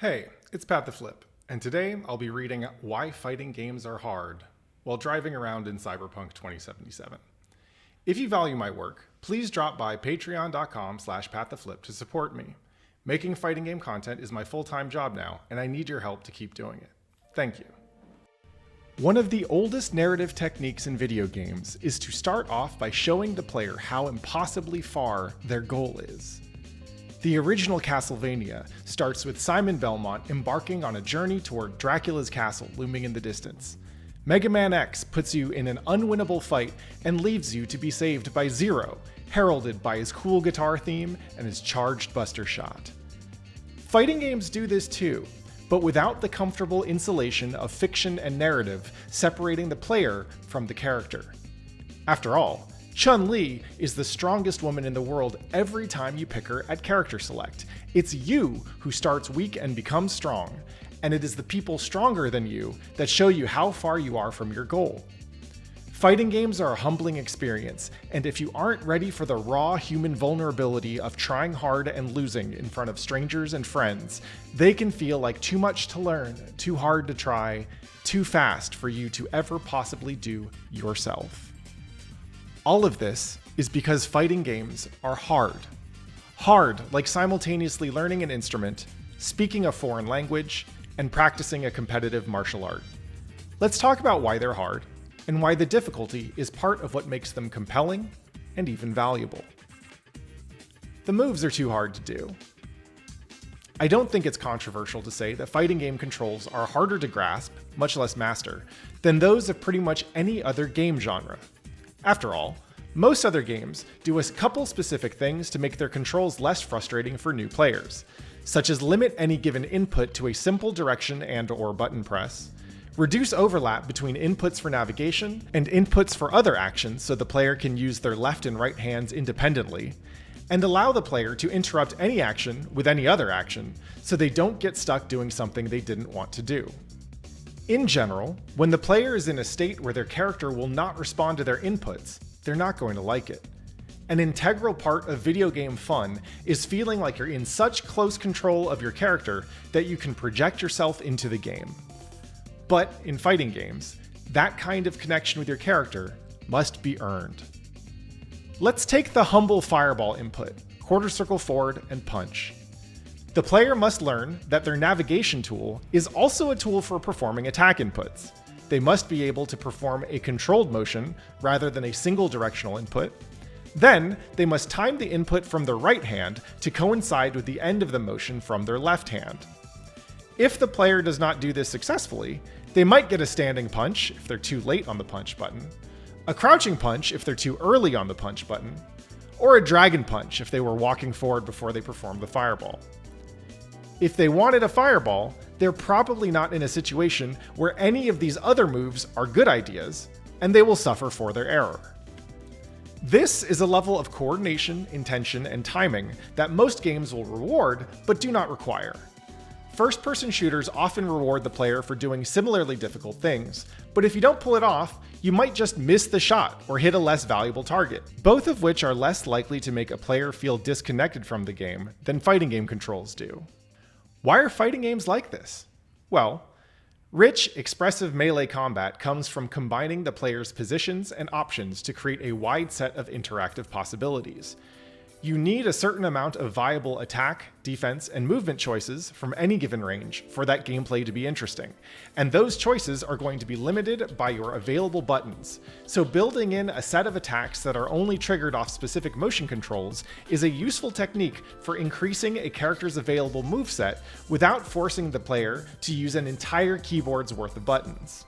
Hey, it's Pat the Flip, and today I'll be reading Why Fighting Games Are Hard while driving around in Cyberpunk 2077. If you value my work, please drop by patreon.com/pattheflip to support me. Making fighting game content is my full-time job now, and I need your help to keep doing it. Thank you. One of the oldest narrative techniques in video games is to start off by showing the player how impossibly far their goal is. The original Castlevania starts with Simon Belmont embarking on a journey toward Dracula's castle looming in the distance. Mega Man X puts you in an unwinnable fight and leaves you to be saved by Zero, heralded by his cool guitar theme and his charged buster shot. Fighting games do this too, but without the comfortable insulation of fiction and narrative separating the player from the character. After all, Chun-Li is the strongest woman in the world every time you pick her at character select. It's you who starts weak and becomes strong, and it is the people stronger than you that show you how far you are from your goal. Fighting games are a humbling experience, and if you aren't ready for the raw human vulnerability of trying hard and losing in front of strangers and friends, they can feel like too much to learn, too hard to try, too fast for you to ever possibly do yourself. All of this is because fighting games are hard. Hard like simultaneously learning an instrument, speaking a foreign language, and practicing a competitive martial art. Let's talk about why they're hard, and why the difficulty is part of what makes them compelling and even valuable. The moves are too hard to do. I don't think it's controversial to say that fighting game controls are harder to grasp, much less master, than those of pretty much any other game genre. After all, most other games do a couple specific things to make their controls less frustrating for new players, such as limit any given input to a simple direction and/or button press, reduce overlap between inputs for navigation and inputs for other actions so the player can use their left and right hands independently, and allow the player to interrupt any action with any other action so they don't get stuck doing something they didn't want to do. In general, when the player is in a state where their character will not respond to their inputs, they're not going to like it. An integral part of video game fun is feeling like you're in such close control of your character that you can project yourself into the game. But in fighting games, that kind of connection with your character must be earned. Let's take the humble fireball input, quarter circle forward and punch. The player must learn that their navigation tool is also a tool for performing attack inputs. They must be able to perform a controlled motion rather than a single directional input. Then, they must time the input from their right hand to coincide with the end of the motion from their left hand. If the player does not do this successfully, they might get a standing punch if they're too late on the punch button, a crouching punch if they're too early on the punch button, or a dragon punch if they were walking forward before they performed the fireball. If they wanted a fireball, they're probably not in a situation where any of these other moves are good ideas, and they will suffer for their error. This is a level of coordination, intention, and timing that most games will reward, but do not require. First-person shooters often reward the player for doing similarly difficult things, but if you don't pull it off, you might just miss the shot or hit a less valuable target, both of which are less likely to make a player feel disconnected from the game than fighting game controls do. Why are fighting games like this? Well, rich, expressive melee combat comes from combining the player's positions and options to create a wide set of interactive possibilities. You need a certain amount of viable attack, defense, and movement choices from any given range for that gameplay to be interesting, and those choices are going to be limited by your available buttons. So building in a set of attacks that are only triggered off specific motion controls is a useful technique for increasing a character's available moveset without forcing the player to use an entire keyboard's worth of buttons.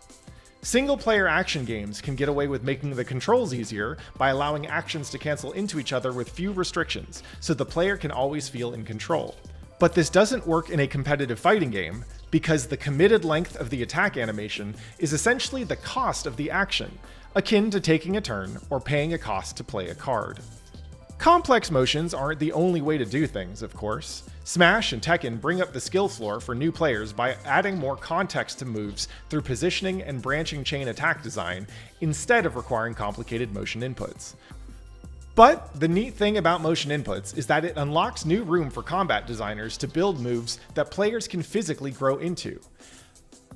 Single-player action games can get away with making the controls easier by allowing actions to cancel into each other with few restrictions, so the player can always feel in control. But this doesn't work in a competitive fighting game, because the committed length of the attack animation is essentially the cost of the action, akin to taking a turn or paying a cost to play a card. Complex motions aren't the only way to do things, of course. Smash and Tekken bring up the skill floor for new players by adding more context to moves through positioning and branching chain attack design, instead of requiring complicated motion inputs. But the neat thing about motion inputs is that it unlocks new room for combat designers to build moves that players can physically grow into.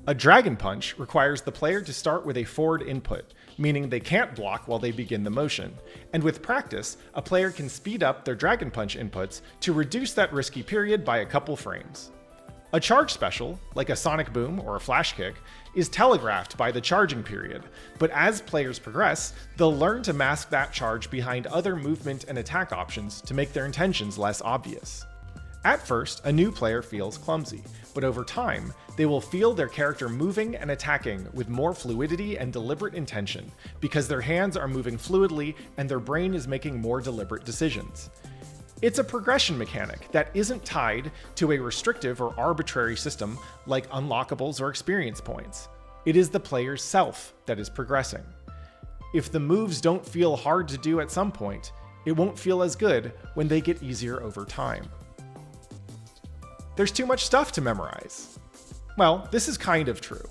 A Dragon Punch requires the player to start with a forward input, meaning they can't block while they begin the motion. And with practice, a player can speed up their Dragon Punch inputs to reduce that risky period by a couple frames. A charge special, like a Sonic Boom or a Flash Kick, is telegraphed by the charging period, but as players progress, they'll learn to mask that charge behind other movement and attack options to make their intentions less obvious. At first, a new player feels clumsy, but over time, they will feel their character moving and attacking with more fluidity and deliberate intention, because their hands are moving fluidly and their brain is making more deliberate decisions. It's a progression mechanic that isn't tied to a restrictive or arbitrary system like unlockables or experience points. It is the player's self that is progressing. If the moves don't feel hard to do at some point, it won't feel as good when they get easier over time. There's too much stuff to memorize. Well, this is kind of true.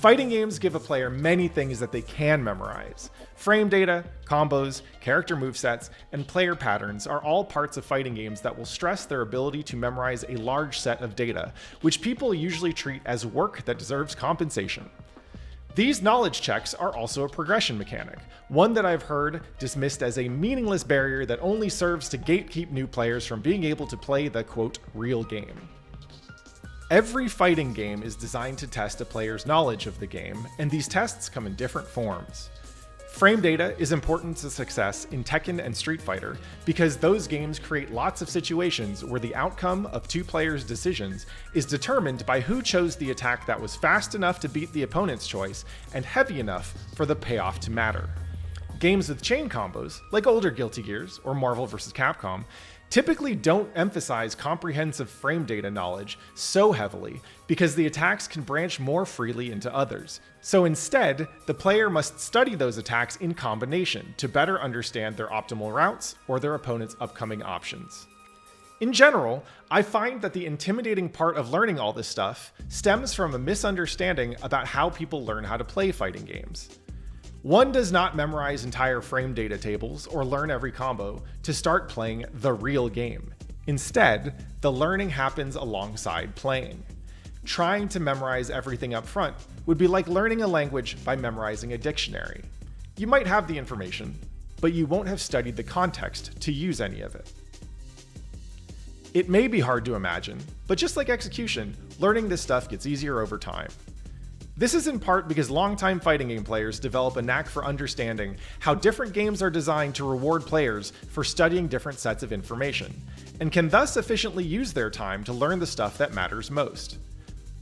Fighting games give a player many things that they can memorize. Frame data, combos, character movesets, and player patterns are all parts of fighting games that will stress their ability to memorize a large set of data, which people usually treat as work that deserves compensation. These knowledge checks are also a progression mechanic, one that I've heard dismissed as a meaningless barrier that only serves to gatekeep new players from being able to play the, quote, real game. Every fighting game is designed to test a player's knowledge of the game, and these tests come in different forms. Frame data is important to success in Tekken and Street Fighter because those games create lots of situations where the outcome of two players' decisions is determined by who chose the attack that was fast enough to beat the opponent's choice and heavy enough for the payoff to matter. Games with chain combos, like older Guilty Gears or Marvel vs. Capcom, typically don't emphasize comprehensive frame data knowledge so heavily because the attacks can branch more freely into others. So instead, the player must study those attacks in combination to better understand their optimal routes or their opponent's upcoming options. In general, I find that the intimidating part of learning all this stuff stems from a misunderstanding about how people learn how to play fighting games. One does not memorize entire frame data tables or learn every combo to start playing the real game. Instead, the learning happens alongside playing. Trying to memorize everything up front would be like learning a language by memorizing a dictionary. You might have the information, but you won't have studied the context to use any of it. It may be hard to imagine, but just like execution, learning this stuff gets easier over time. This is in part because longtime fighting game players develop a knack for understanding how different games are designed to reward players for studying different sets of information, and can thus efficiently use their time to learn the stuff that matters most.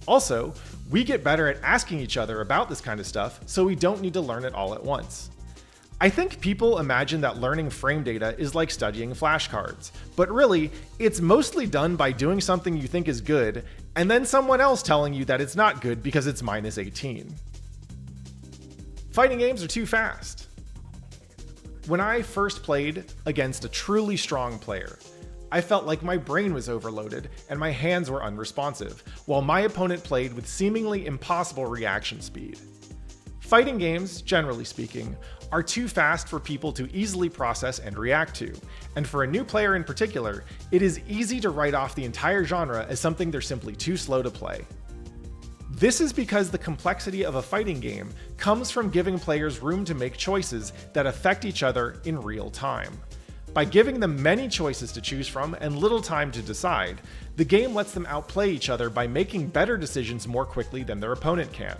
Also, we get better at asking each other about this kind of stuff, so we don't need to learn it all at once. I think people imagine that learning frame data is like studying flashcards, but really, it's mostly done by doing something you think is good, and then someone else telling you that it's not good because it's minus 18. Fighting games are too fast. When I first played against a truly strong player, I felt like my brain was overloaded and my hands were unresponsive, while my opponent played with seemingly impossible reaction speed. Fighting games, generally speaking, are too fast for people to easily process and react to, and for a new player in particular, it is easy to write off the entire genre as something they're simply too slow to play. This is because the complexity of a fighting game comes from giving players room to make choices that affect each other in real time. By giving them many choices to choose from and little time to decide, the game lets them outplay each other by making better decisions more quickly than their opponent can.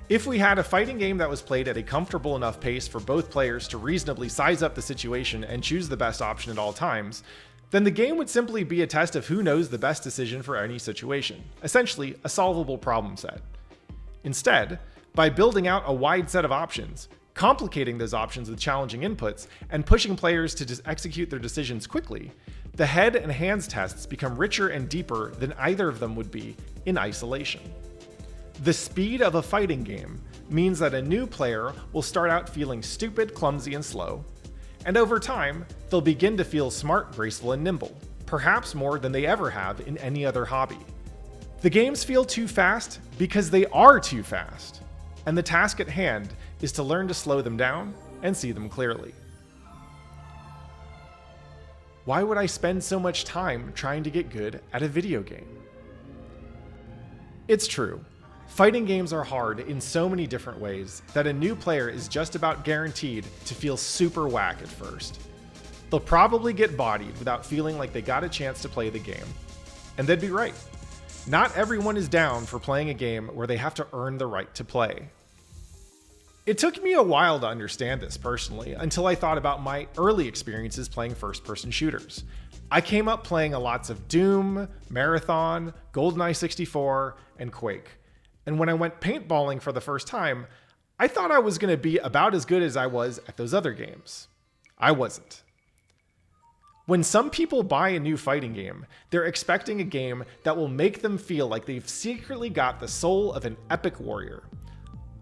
If we had a fighting game that was played at a comfortable enough pace for both players to reasonably size up the situation and choose the best option at all times, then the game would simply be a test of who knows the best decision for any situation, essentially a solvable problem set. Instead, by building out a wide set of options, complicating those options with challenging inputs, and pushing players to execute their decisions quickly, the head and hands tests become richer and deeper than either of them would be in isolation. The speed of a fighting game means that a new player will start out feeling stupid, clumsy, and slow, and over time, they'll begin to feel smart, graceful, and nimble, perhaps more than they ever have in any other hobby. The games feel too fast because they are too fast, and the task at hand is to learn to slow them down and see them clearly. Why would I spend so much time trying to get good at a video game? It's true. Fighting games are hard in so many different ways that a new player is just about guaranteed to feel super whack at first. They'll probably get bodied without feeling like they got a chance to play the game. And they'd be right. Not everyone is down for playing a game where they have to earn the right to play. It took me a while to understand this personally, until I thought about my early experiences playing first-person shooters. I came up playing lots of Doom, Marathon, GoldenEye 64, and Quake. And when I went paintballing for the first time, I thought I was going to be about as good as I was at those other games. I wasn't. When some people buy a new fighting game, they're expecting a game that will make them feel like they've secretly got the soul of an epic warrior.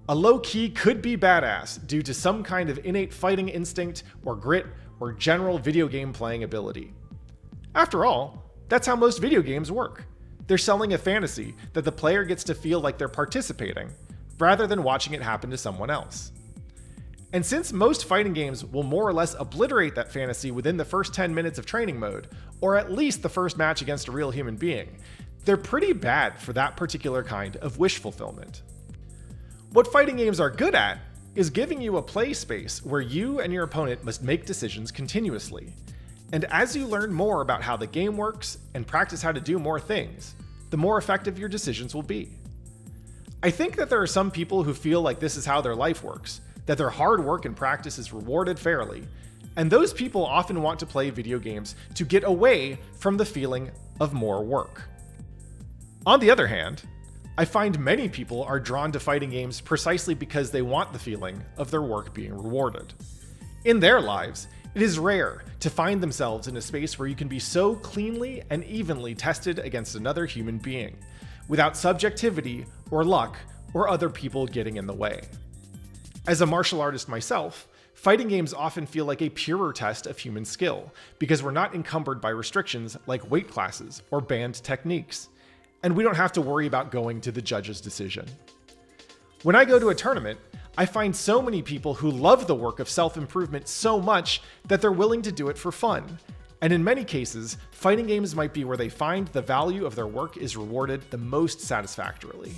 A low-key could-be badass due to some kind of innate fighting instinct or grit or general video game playing ability. After all, that's how most video games work. They're selling a fantasy that the player gets to feel like they're participating, rather than watching it happen to someone else. And since most fighting games will more or less obliterate that fantasy within the first 10 minutes of training mode, or at least the first match against a real human being, they're pretty bad for that particular kind of wish fulfillment. What fighting games are good at is giving you a play space where you and your opponent must make decisions continuously. And as you learn more about how the game works and practice how to do more things, the more effective your decisions will be. I think that there are some people who feel like this is how their life works, that their hard work and practice is rewarded fairly, and those people often want to play video games to get away from the feeling of more work. On the other hand, I find many people are drawn to fighting games precisely because they want the feeling of their work being rewarded. In their lives, it is rare to find themselves in a space where you can be so cleanly and evenly tested against another human being, without subjectivity or luck or other people getting in the way. As a martial artist myself, fighting games often feel like a purer test of human skill, because we're not encumbered by restrictions like weight classes or banned techniques, and we don't have to worry about going to the judge's decision. When I go to a tournament, I find so many people who love the work of self-improvement so much that they're willing to do it for fun. And in many cases, fighting games might be where they find the value of their work is rewarded the most satisfactorily.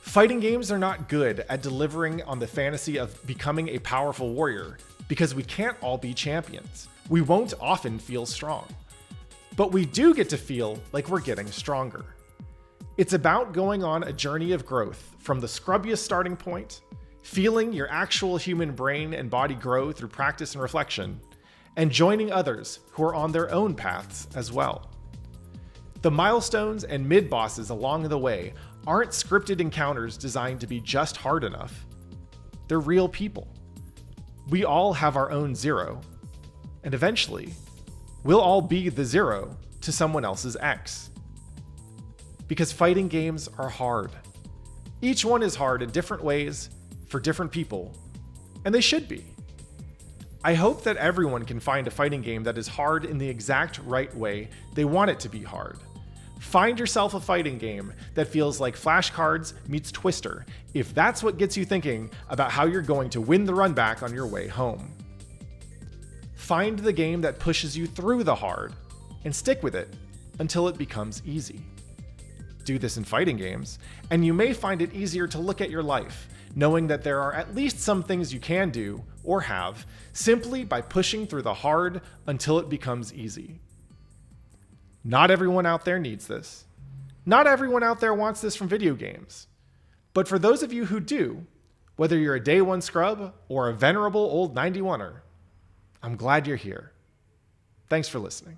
Fighting games are not good at delivering on the fantasy of becoming a powerful warrior, because we can't all be champions. We won't often feel strong. But we do get to feel like we're getting stronger. It's about going on a journey of growth from the scrubbiest starting point, feeling your actual human brain and body grow through practice and reflection, and joining others who are on their own paths as well. The milestones and mid-bosses along the way aren't scripted encounters designed to be just hard enough. They're real people. We all have our own zero, and eventually, we'll all be the zero to someone else's X. Because fighting games are hard. Each one is hard in different ways for different people, and they should be. I hope that everyone can find a fighting game that is hard in the exact right way they want it to be hard. Find yourself a fighting game that feels like flashcards meets Twister, if that's what gets you thinking about how you're going to win the run back on your way home. Find the game that pushes you through the hard, and stick with it until it becomes easy. Do this in fighting games, and you may find it easier to look at your life, knowing that there are at least some things you can do, or have, simply by pushing through the hard until it becomes easy. Not everyone out there needs this. Not everyone out there wants this from video games. But for those of you who do, whether you're a day one scrub or a venerable old 91er, I'm glad you're here. Thanks for listening.